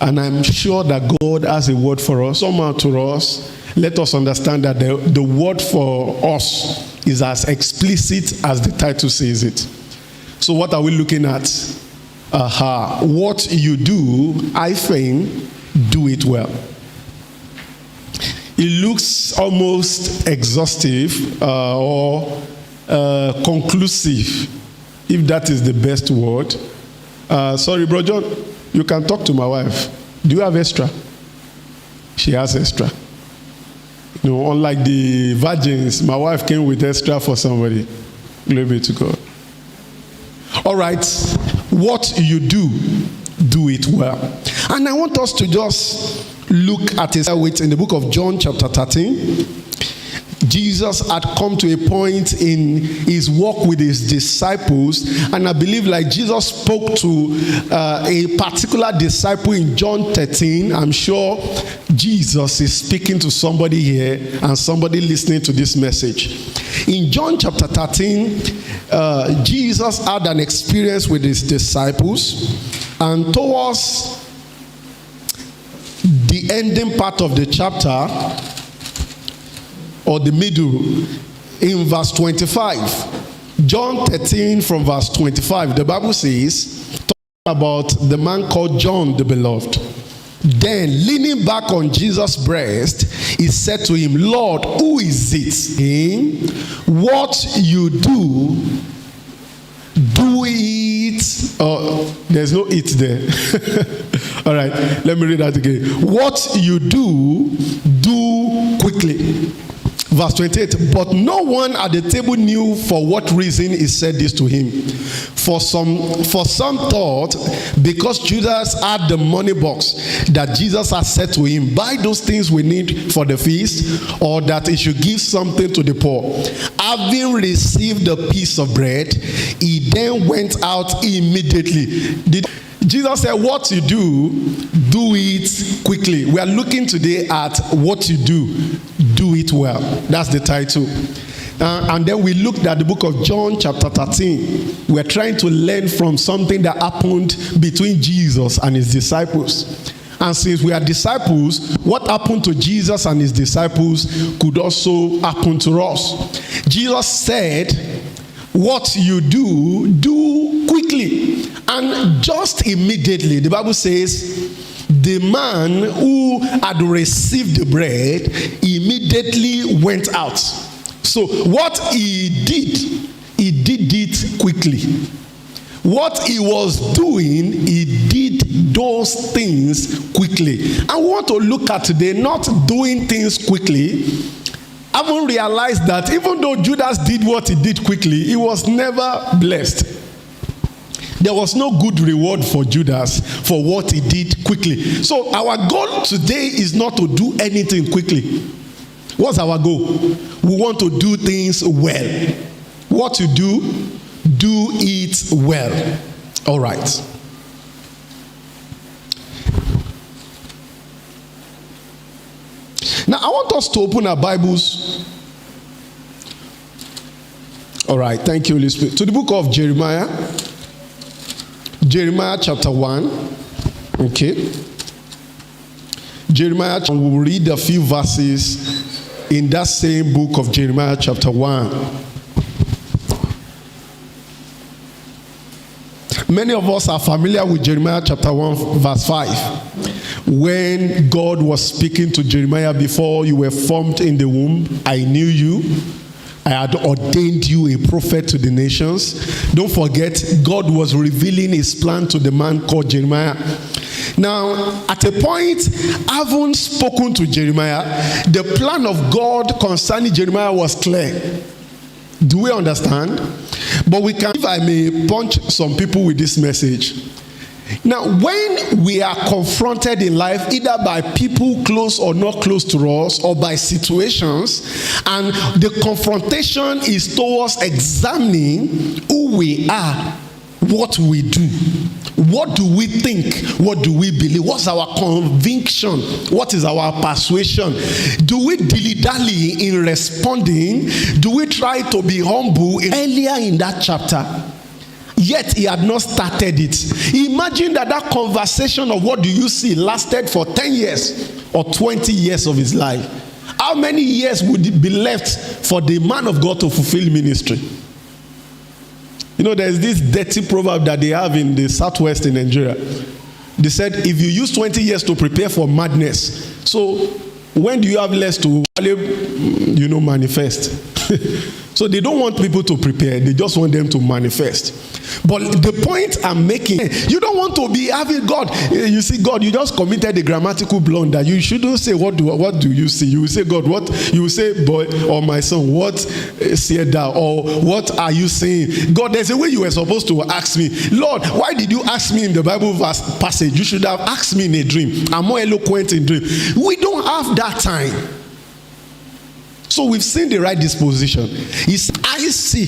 And I'm sure that God has a word for us. Somehow to us, let us understand that the word for us is as explicit as the title says it. So what are we looking at? What you do, I think, do it well. It looks almost exhaustive or conclusive, if that is the best word. Sorry, Bro John, you can talk to my wife. Do you have extra? She has extra. You know, unlike the virgins, my wife came with extra for somebody. Glory be to God. All right, what you do, do it well. And I want us to just look at his words in the book of John chapter 13. Jesus had come to a point in his walk with his disciples, and I believe like Jesus spoke to a particular disciple in John 13. I'm sure Jesus is speaking to somebody here and somebody listening to this message. In John chapter 13, Jesus had an experience with his disciples, and towards the ending part of the chapter, or the middle, in verse 25. John 13 from verse 25, the Bible says, talking about the man called John the Beloved. Then, leaning back on Jesus' breast, he said to him, Lord, who is it? What you do, do it. There's no it there. All right, let me read that again. What you do, do quickly. Verse 28, but no one at the table knew for what reason he said this to him. For some thought, because Judas had the money box, that Jesus had said to him, buy those things we need for the feast, or that he should give something to the poor. Having received a piece of bread, he then went out immediately. Jesus said, what you do, do it quickly. We are looking today at what you do it well. That's the title. And then we looked at the book of John chapter 13. We're trying to learn from something that happened between Jesus and his disciples. And since we are disciples, what happened to Jesus and his disciples could also happen to us. Jesus said, what you do, do quickly. And just immediately, the Bible says, the man who had received the bread immediately went out. So what he did it quickly. What he was doing, he did those things quickly. I want to look at today, not doing things quickly. I haven't realized that even though Judas did what he did quickly, he was never blessed. There was no good reward for Judas for what he did quickly. So our goal today is not to do anything quickly. What's our goal? We want to do things well. What you do it well. All right. Now I want us to open our Bibles. All right, thank you, Holy Spirit. To the book of Jeremiah. Jeremiah chapter 1. Okay. Jeremiah, we'll read a few verses in that same book of Jeremiah chapter 1. Many of us are familiar with Jeremiah chapter 1 verse 5. When God was speaking to Jeremiah, before you were formed in the womb, I knew you. I had ordained you a prophet to the nations. Don't forget, God was revealing his plan to the man called Jeremiah. Now, at a point, having spoken to Jeremiah, the plan of God concerning Jeremiah was clear. Do we understand? But we can, if I may punch some people with this message. Now, when we are confronted in life, either by people close or not close to us, or by situations, and the confrontation is towards examining who we are, what we do, what do we think, what do we believe, what's our conviction, what is our persuasion, do we dilly-dally in responding, do we try to be humble? Earlier in that chapter, yet he had not started it. Imagine that conversation of what do you see lasted for 10 years or 20 years of his life. How many years would it be left for the man of God to fulfill ministry? You know, there's this dirty proverb that they have in the southwest in Nigeria. They said, if you use 20 years to prepare for madness, so when do you have less to, manifest? So they don't want people to prepare. They just want them to manifest. But the point I'm making, you don't want to be having God. You see, God, you just committed a grammatical blunder. You shouldn't say, what do you see? You will say, God, what? You will say, boy, or my son, what see thou? Or what are you saying? God, there's a way you were supposed to ask me. Lord, why did you ask me in the Bible verse passage? You should have asked me in a dream. I'm more eloquent in dream. We don't have that time. So we've seen the right disposition. I see.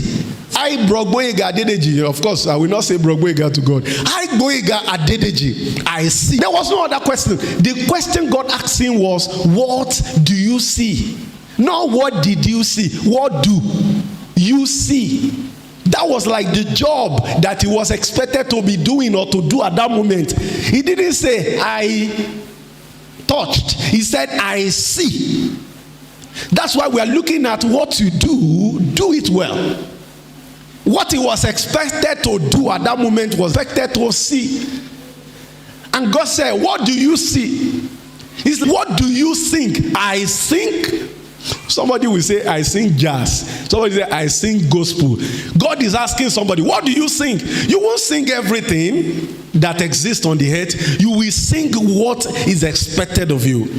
Gboyega Adedeji. Of course, I will not say Gboyega to God. Gboyega Adedeji. I see. There was no other question. The question God asked him was, what do you see? Not what did you see? What do you see? That was like the job that he was expected to be doing or to do at that moment. He didn't say, I touched. He said, I see. That's why we are looking at what you do it well. What he was expected to do at that moment was expected to see. And God said, what do you see? He said, what do you think? I think. Somebody will say, I sing jazz. Somebody will say, I sing gospel. God is asking somebody, what do you sing? You won't sing everything that exists on the earth. You will sing what is expected of you.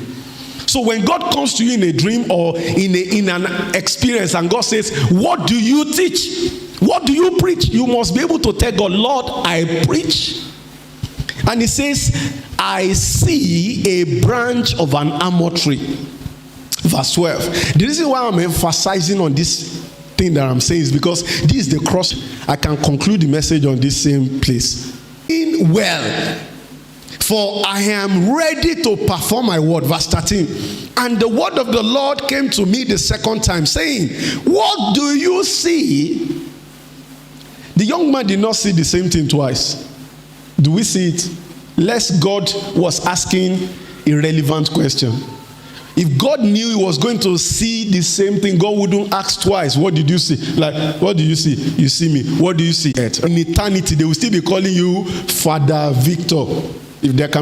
So when God comes to you in a dream or in an experience and God says, what do you teach? What do you preach? You must be able to tell God, Lord, I preach. And he says, I see a branch of an almond tree. Verse 12. The reason why I'm emphasizing on this thing that I'm saying is because this is the cross. I can conclude the message on this same place. In well. For I am ready to perform my word. Verse 13. And the word of the Lord came to me the second time, saying, what do you see? The young man did not see the same thing twice. Do we see it? Lest God was asking a relevant question. If God knew he was going to see the same thing, God wouldn't ask twice. What did you see? Like, what do you see? You see me. What do you see? In eternity, they will still be calling you Father Victor. If there can